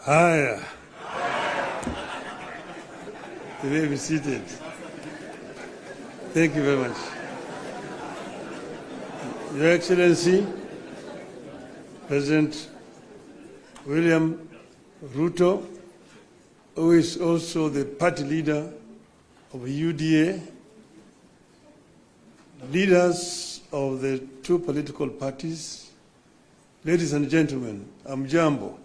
Haya. You may be seated. Thank you very much. Your Excellency, President William Ruto, who is also the party leader of UDA, leaders of the two political parties, ladies and gentlemen, Amjambo.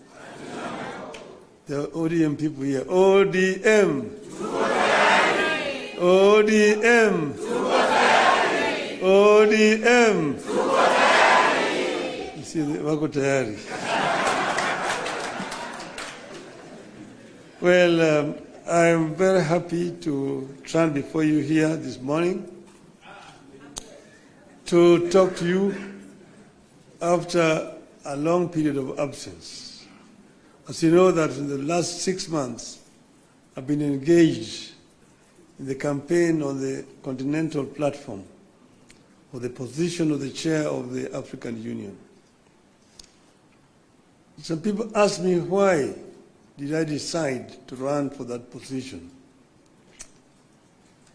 The ODM people here. ODM. ODM. ODM. You see, wako tayari. Well, I'm very happy to stand before you here this morning to talk to you after a long period of absence. As you know that in the last 6 months, I've been engaged in the campaign on the continental platform for the position of the chair of the African Union. Some people ask me why did I decide to run for that position.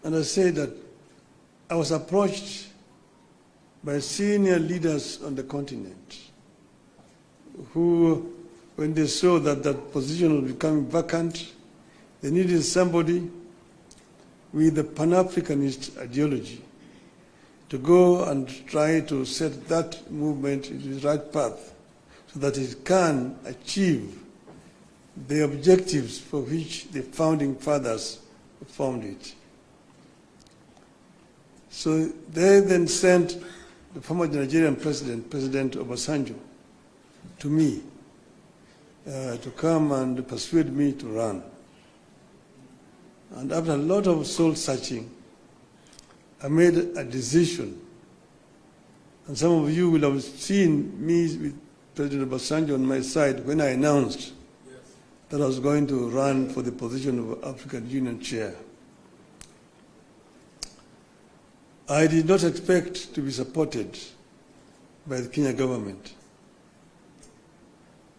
And I say that I was approached by senior leaders on the continent who, when they saw that that position was becoming vacant, they needed somebody with a Pan-Africanist ideology to go and try to set that movement into the right path so that it can achieve the objectives for which the founding fathers formed it. So they then sent the former Nigerian president, President Obasanjo, to me to come and persuade me to run. And after a lot of soul searching, I made a decision. And some of you will have seen me with President Obasanjo on my side when I announced that I was going to run for the position of African Union chair. I did not expect to be supported by the Kenya government.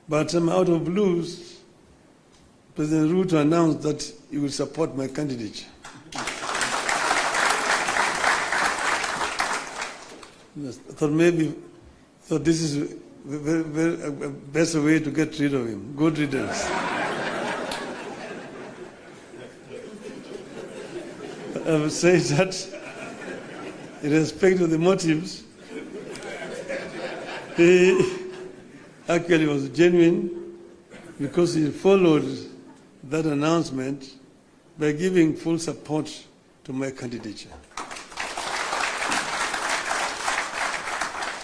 But out of blues, President Ruto announced that he will support my candidature. I thought this is the best way to get rid of him. Good riddance. I would say that in respect of the motives, he actually was genuine because he followed that announcement by giving full support to my candidature.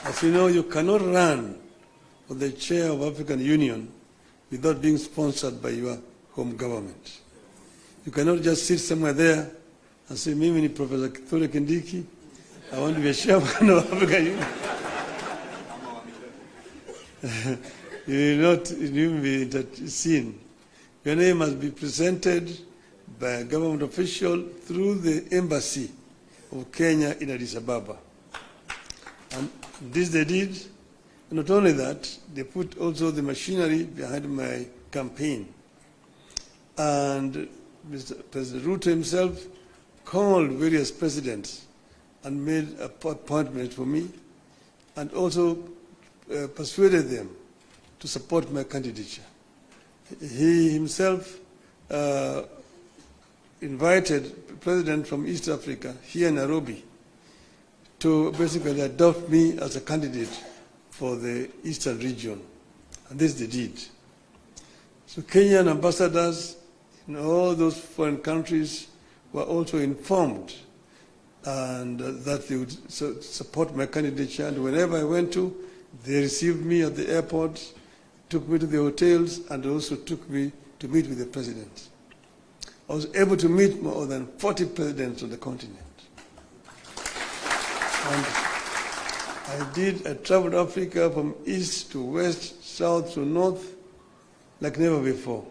As you know, you cannot run for the chair of African Union without being sponsored by your home government. You cannot just sit somewhere there and say, Mimi ni Professor Kithure Kindiki, I want to be a chairman of African Union. You will not even be seen. Your name must be presented by a government official through the embassy of Kenya in Addis Ababa. And this they did. And not only that, they put also the machinery behind my campaign. And Mr. President Ruto himself called various presidents and made an appointment for me and also persuaded them to support my candidature. He himself invited a president from East Africa here in Nairobi to basically adopt me as a candidate for the Eastern region. And this they did. So Kenyan ambassadors in all those foreign countries were also informed and that they would support my candidature. And whenever I went to, they received me at the airport, took me to the hotels, and also took me to meet with the president. I was able to meet more than 40 presidents on the continent. And I traveled Africa from east to west, south to north, like never before.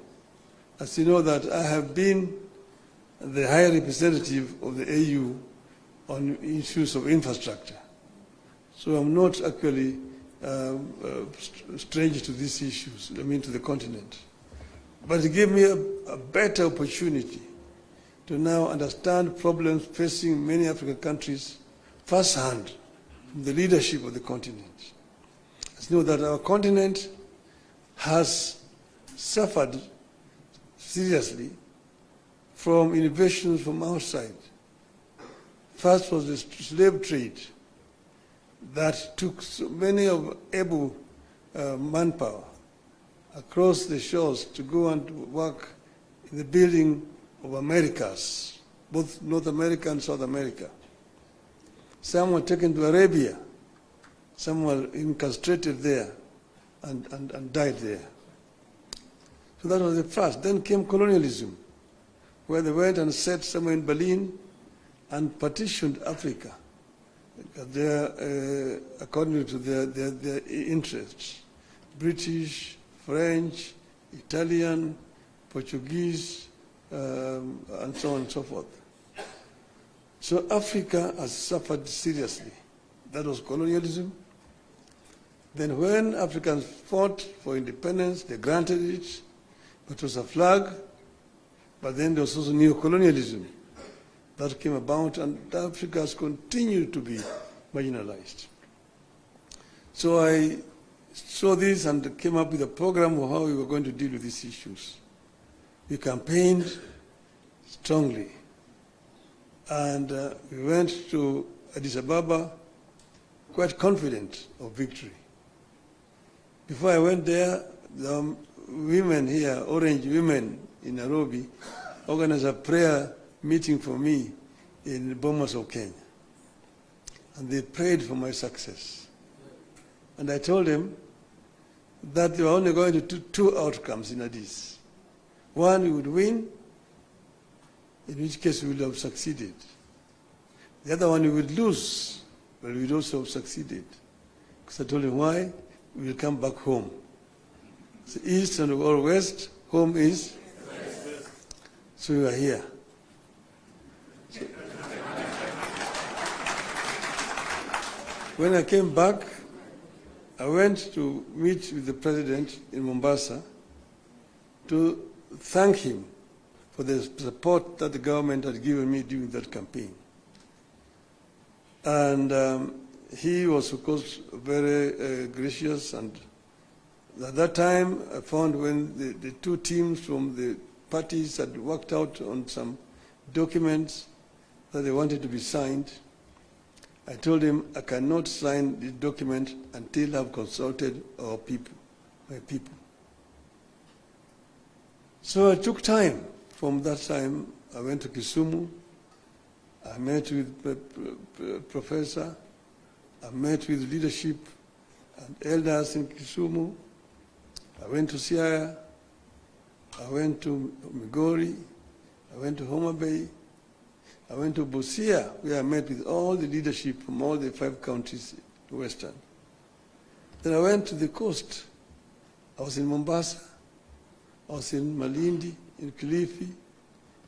As you know that I have been the high representative of the AU on issues of infrastructure. So I'm not actually strange to these issues, to the continent. But it gave me a better opportunity to now understand problems facing many African countries firsthand from the leadership of the continent. As you know that our continent has suffered seriously from innovations from outside. First was the slave trade that took so many of able manpower across the shores to go and work in the building of Americas, both North America and South America. Some were taken to Arabia, some were incarcerated there and died there. So that was the first. Then came colonialism, where they went and set somewhere in Berlin and partitioned Africa according to their interests. British, French, Italian, Portuguese, and so on and so forth. So Africa has suffered seriously. That was colonialism. Then when Africans fought for independence, they granted it, but it was a flag. But then there was also neo-colonialism that came about, and Africa has continued to be marginalized. So I saw this and came up with a program of how we were going to deal with these issues. We campaigned strongly, and we went to Addis Ababa quite confident of victory. Before I went there, the women here, Orange women in Nairobi, organized a prayer meeting for me in Bomas of Kenya. And they prayed for my success. And I told them that they were only going to do two outcomes in Addis. One, we would win, in which case we would have succeeded. The other one, we would lose, but we would also have succeeded. Because I told them why? We will come back home. So east and or west, home is? West. So we are here. So when I came back, I went to meet with the president in Mombasa to thank him for the support that the government had given me during that campaign. And he was, of course, very gracious. And at that time, I found when the two teams from the parties had worked out on some documents that they wanted to be signed, I told him I cannot sign this document until I've consulted our people, my people. So I took time. From that time, I went to Kisumu. I met with the professor. I met with leadership and elders in Kisumu. I went to Siaya. I went to Migori. I went to Homa Bay. I went to Busia, where I met with all the leadership from all the 5 counties in Western. Then I went to the coast. I was in Mombasa. I was in Malindi, in Kilifi.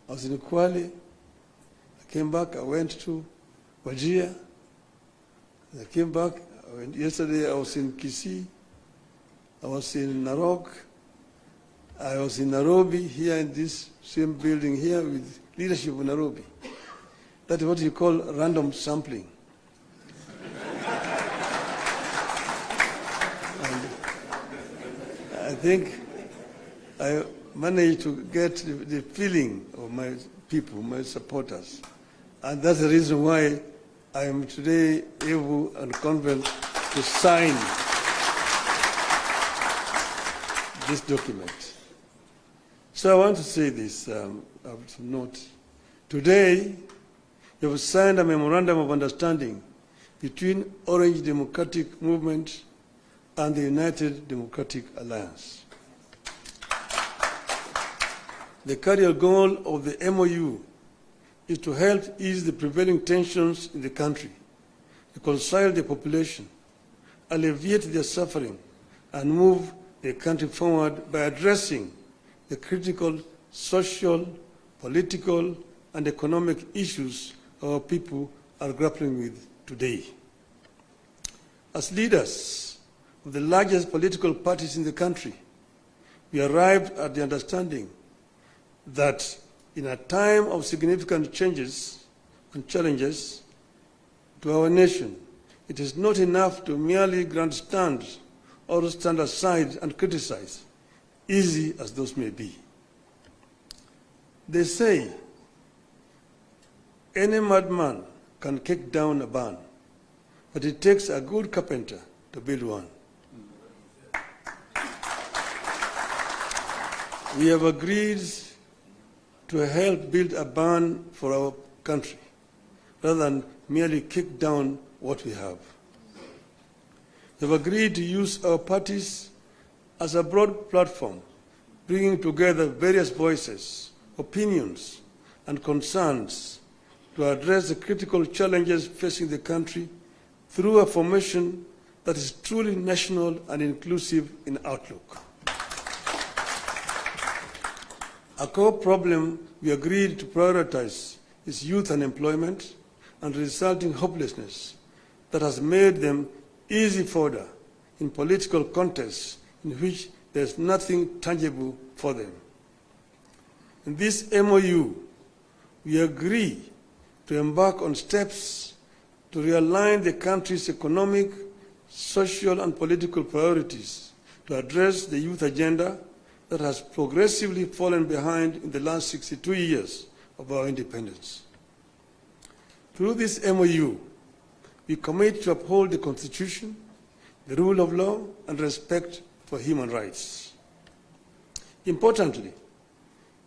I was in Kwale. I came back. I went to Wajir. I came back. Yesterday I was in Kisii. I was in Narok. I was in Nairobi, here in this same building here with leadership of Nairobi. That is what you call random sampling. And I think I managed to get the feeling of my people, my supporters. And that's the reason why I am today able and confident to sign this document. So I want to say this, I have to note. Today, we have signed a memorandum of understanding between Orange Democratic Movement and the United Democratic Alliance. The carrier goal of the MOU is to help ease the prevailing tensions in the country, reconcile the population, alleviate their suffering, and move the country forward by addressing the critical social, political, and economic issues our people are grappling with today. As leaders of the largest political parties in the country, we arrived at the understanding that in a time of significant changes and challenges to our nation, it is not enough to merely grandstand or stand aside and criticize, easy as those may be. They say any madman can kick down a barn, but it takes a good carpenter to build one. We have agreed to help build a barn for our country, rather than merely kick down what we have. We have agreed to use our parties as a broad platform, bringing together various voices, opinions, and concerns to address the critical challenges facing the country through a formation that is truly national and inclusive in outlook. A core problem we agreed to prioritize is youth unemployment and resulting hopelessness that has made them easy fodder in political contests in which there is nothing tangible for them. In this MOU, we agree to embark on steps to realign the country's economic, social, and political priorities to address the youth agenda that has progressively fallen behind in the last 62 years of our independence. Through this MOU, we commit to uphold the Constitution, the rule of law, and respect for human rights. Importantly,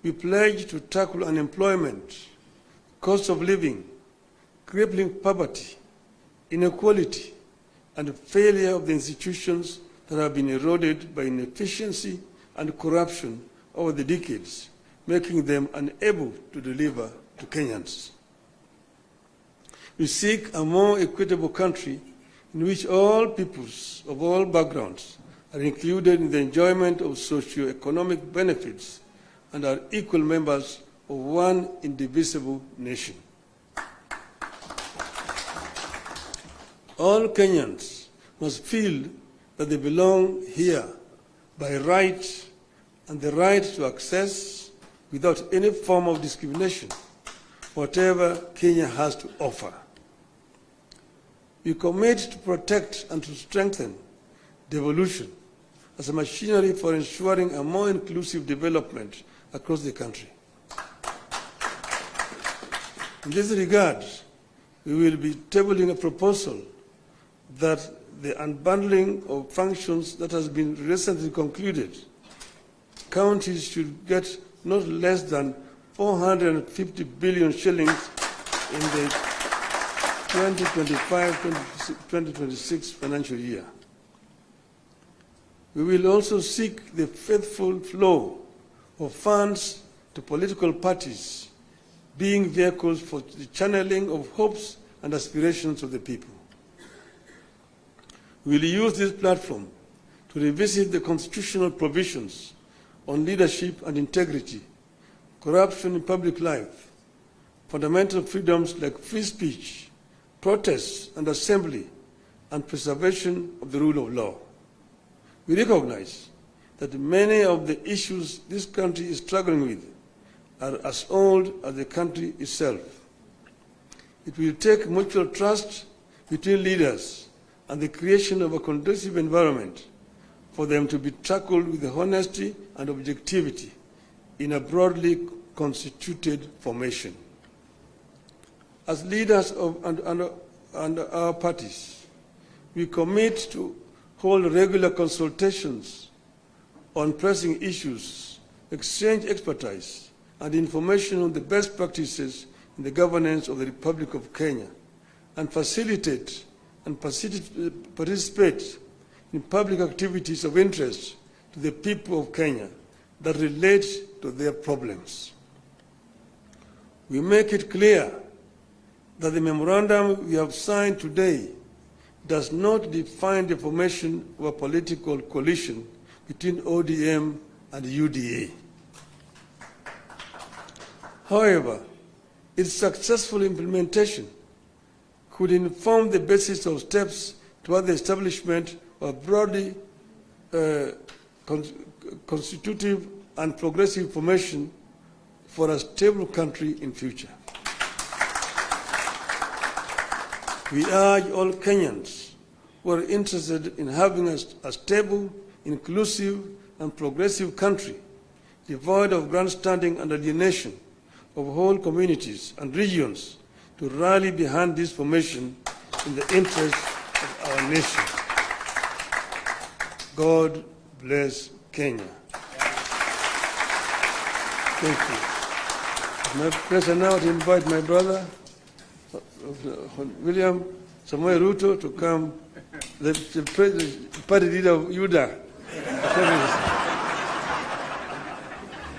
we pledge to tackle unemployment, cost of living, crippling poverty, inequality, and failure of the institutions that have been eroded by inefficiency and corruption over the decades, making them unable to deliver to Kenyans. We seek a more equitable country in which all peoples of all backgrounds are included in the enjoyment of socio-economic benefits and are equal members of one indivisible nation. All Kenyans must feel that they belong here by right and the right to access, without any form of discrimination, whatever Kenya has to offer. We commit to protect and to strengthen devolution as a machinery for ensuring a more inclusive development across the country. In this regard, we will be tabling a proposal that the unbundling of functions that has been recently concluded, counties should get not less than 450 billion shillings in the 2025-2026 financial year. We will also seek the faithful flow of funds to political parties, being vehicles for the channeling of hopes and aspirations of the people. We will use this platform to revisit the constitutional provisions on leadership and integrity, corruption in public life, fundamental freedoms like free speech, protest and assembly, and preservation of the rule of law. We recognize that many of the issues this country is struggling with are as old as the country itself. It will take mutual trust between leaders and the creation of a conducive environment for them to be tackled with honesty and objectivity in a broadly constituted formation. As leaders of under our parties, we commit to hold regular consultations on pressing issues, exchange expertise and information on the best practices in the governance of the Republic of Kenya, and facilitate and participate in public activities of interest to the people of Kenya that relate to their problems. We make it clear that the memorandum we have signed today does not define the formation of a political coalition between ODM and UDA. However, its successful implementation could inform the basis of steps toward the establishment of a broadly constitutive and progressive formation for a stable country in future. We urge all Kenyans who are interested in having a stable, inclusive, and progressive country, devoid of grandstanding and alienation of whole communities and regions, to rally behind this formation in the interest of our nation. God bless Kenya. Thank you. My pleasure now to invite my brother, William Samoei Ruto, to come, the party leader of UDA.